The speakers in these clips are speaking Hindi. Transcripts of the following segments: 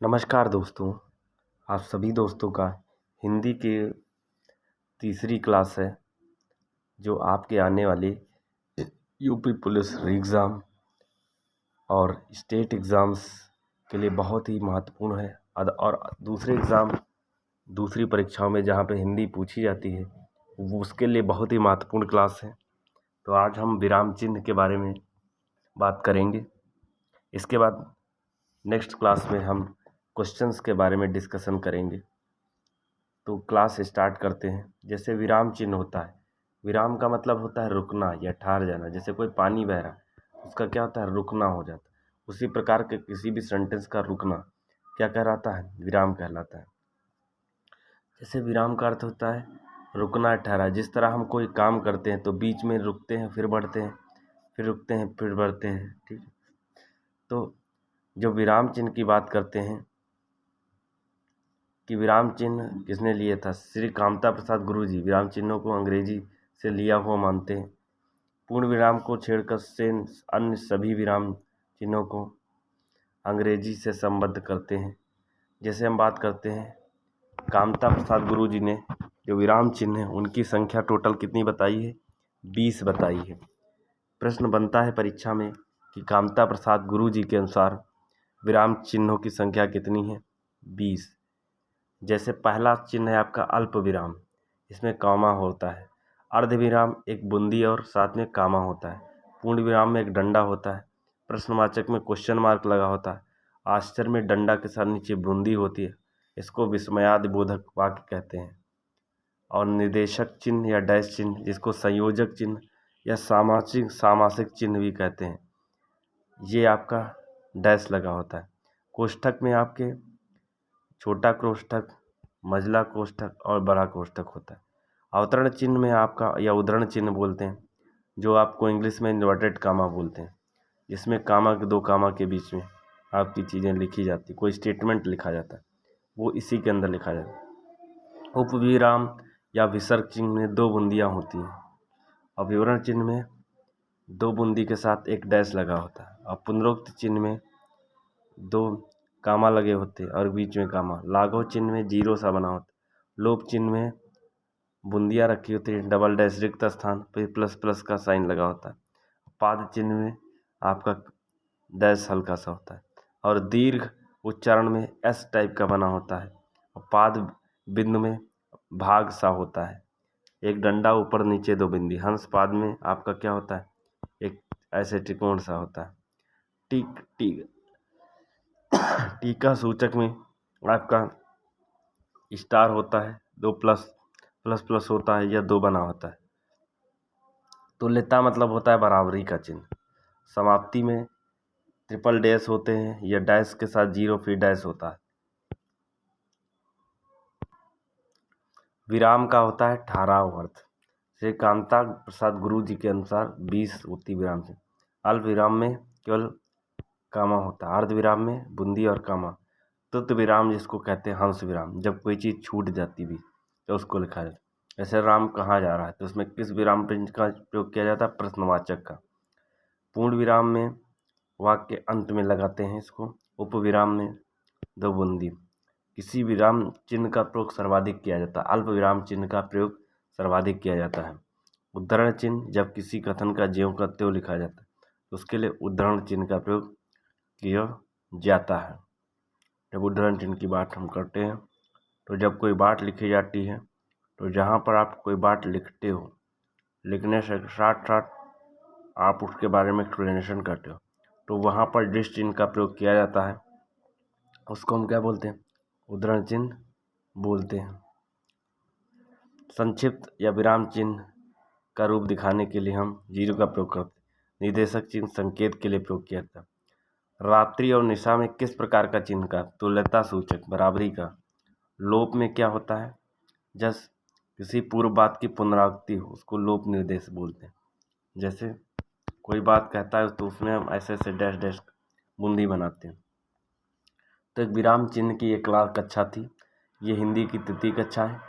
नमस्कार दोस्तों। आप सभी दोस्तों का हिंदी की तीसरी क्लास है जो आपके आने वाली यूपी पुलिस एग्ज़ाम और स्टेट एग्ज़ाम्स के लिए बहुत ही महत्वपूर्ण है। और दूसरे एग्ज़ाम दूसरी परीक्षाओं में जहाँ पे हिंदी पूछी जाती है वो उसके लिए बहुत ही महत्वपूर्ण क्लास है। तो आज हम विराम चिन्ह के बारे में बात करेंगे। इसके बाद नेक्स्ट क्लास में हम क्वेश्चंस के बारे में डिस्कशन करेंगे। तो क्लास स्टार्ट करते हैं। जैसे विराम चिन्ह होता है, विराम का मतलब होता है रुकना या ठहर जाना। जैसे कोई पानी बह रहा है उसका क्या होता है, रुकना हो जाता है। उसी प्रकार के किसी भी सेंटेंस का रुकना क्या कहलाता है, विराम कहलाता है। जैसे विराम का अर्थ होता है रुकना, ठहरा। जिस तरह हम कोई काम करते हैं तो बीच में रुकते हैं फिर बढ़ते हैं, फिर रुकते हैं फिर बढ़ते हैं, ठीक है। तो जो विराम चिन्ह की बात करते हैं कि विराम चिन्ह किसने लिए था, श्री कामता प्रसाद गुरुजी विराम चिन्हों को अंग्रेजी से लिया हुआ मानते हैं। पूर्ण विराम को छेड़कर से अन्य सभी विराम चिन्हों को अंग्रेजी से संबद्ध करते हैं। जैसे हम बात करते हैं कामता प्रसाद गुरुजी ने जो विराम चिन्ह है उनकी संख्या टोटल कितनी बताई है, 20 बताई है। प्रश्न बनता है परीक्षा में कि कामता प्रसाद गुरुजी के अनुसार विराम चिन्हों की संख्या कितनी है, 20। जैसे पहला चिन्ह है आपका अल्प विराम, इसमें कॉमा होता है। अर्ध विराम एक बूंदी और साथ में कॉमा होता है। पूर्ण विराम में एक डंडा होता है। प्रश्नवाचक में क्वेश्चन मार्क लगा होता है। आश्चर्य में डंडा के साथ नीचे बूंदी होती है, इसको विस्मयादिबोधक वाक्य कहते हैं। और निर्देशक चिन्ह या डैश चिन्ह, जिसको संयोजक चिन्ह या सामासिक चिन्ह भी कहते हैं, ये आपका डैश लगा होता है। कोष्ठक में आपके छोटा कोष्ठक, मझला कोष्ठक और बड़ा कोष्ठक होता है। अवतरण चिन्ह में आपका या उद्धरण चिन्ह बोलते हैं, जो आपको इंग्लिश में इन्वर्टेड कामा बोलते हैं, जिसमें कामा के दो कामा के बीच में आपकी चीज़ें लिखी जाती, कोई स्टेटमेंट लिखा जाता है, वो इसी के अंदर लिखा जाता है। उपविराम या विसर्ग चिन्ह में दो बूंदियाँ होती हैं और विवरण चिन्ह में दो बूंदी के साथ एक डैश लगा होता है। और पुनरोक्त चिन्ह में दो कामा लगे होते हैं और बीच में कामा। लाघव चिन्ह में जीरो सा बना होता है। लोप चिन्ह में बूंदियाँ रखी होती है, डबल डैश रिक्त स्थान पे प्लस प्लस का साइन लगा होता है। पाद चिन्ह में आपका डैश हल्का सा होता है और दीर्घ उच्चारण में एस टाइप का बना होता है और पाद बिंदु में भाग सा होता है, एक डंडा ऊपर नीचे दो बिंदी। हंस पाद में आपका क्या होता है, एक ऐसे त्रिकोण सा होता है। टीका सूचक में आपका स्टार होता है, दो प्लस प्लस प्लस होता है या दो बना होता है। तुल्यता मतलब होता है बराबरी का चिन्ह। समाप्ति में ट्रिपल डैश होते हैं या डैश के साथ जीरो फिर डैश होता है। विराम का होता है ठहराव अर्थ। श्री कांता प्रसाद गुरु जी के अनुसार 20 होती विराम से। अल्प विराम में केवल कामा होता है, अर्ध विराम में बूंदी और कामा। तुत विराम जिसको कहते हैं हंस विराम, जब कोई चीज़ छूट जाती भी तो उसको लिखा जाता है। ऐसे राम कहाँ जा रहा है तो उसमें किस विराम चिन्ह का प्रयोग किया जाता है, प्रश्नवाचक का। पूर्ण विराम में वाक्य अंत में लगाते हैं इसको। उपविराम में दो बूंदी। किसी विराम चिन्ह का प्रयोग सर्वाधिक किया जाता है, अल्प विराम चिन्ह का प्रयोग सर्वाधिक किया जाता है। उद्धरण चिन्ह जब किसी कथन का ज्यों का त्यों लिखा जाता है तो उसके लिए उद्धरण चिन्ह का प्रयोग किया जाता है। जब उद्धरण चिन्ह की बात हम करते हैं तो जब कोई बात लिखी जाती है तो जहाँ पर आप कोई बात लिखते हो, लिखने से साथ साथ आप उसके बारे में एक्सप्लेनेशन करते हो, तो वहाँ पर जिस चिन्ह का प्रयोग किया जाता है उसको हम क्या बोलते हैं, उद्धरण चिन्ह बोलते हैं। संक्षिप्त या विराम चिन्ह का रूप दिखाने के लिए हम जीरो का प्रयोग करते हैं। निर्देशक चिन्ह संकेत के लिए प्रयोग किया जाता है। रात्रि और निशा में किस प्रकार का चिन्ह का, तुल्यता सूचक बराबरी का। लोप में क्या होता है, जब किसी पूर्व बात की पुनरावृत्ति हो उसको लोप निर्देश बोलते हैं। जैसे कोई बात कहता है तो उसमें हम ऐसे ऐसे डैश डैश बूंदी बनाते हैं। तो एक विराम चिन्ह की एक क्लास कक्षा थी। ये हिंदी की तृतीय कक्षा है।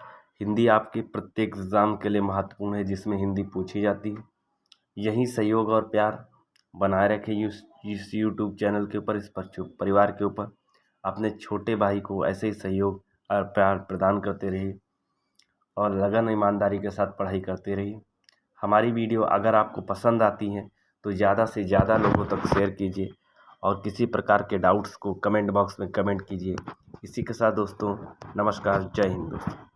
हिंदी आपके प्रत्येक एग्ज़ाम के लिए महत्वपूर्ण है जिसमें हिंदी पूछी जाती है। यही सहयोग और प्यार बनाए रखें इस यूट्यूब चैनल के ऊपर, इस परिवार के ऊपर। अपने छोटे भाई को ऐसे ही सहयोग और प्यार प्रदान करते रहिए और लगन ईमानदारी के साथ पढ़ाई करते रहिए। हमारी वीडियो अगर आपको पसंद आती है तो ज़्यादा से ज़्यादा लोगों तक शेयर कीजिए और किसी प्रकार के डाउट्स को कमेंट बॉक्स में कमेंट कीजिए। इसी के साथ दोस्तों, नमस्कार, जय हिंद दोस्तों।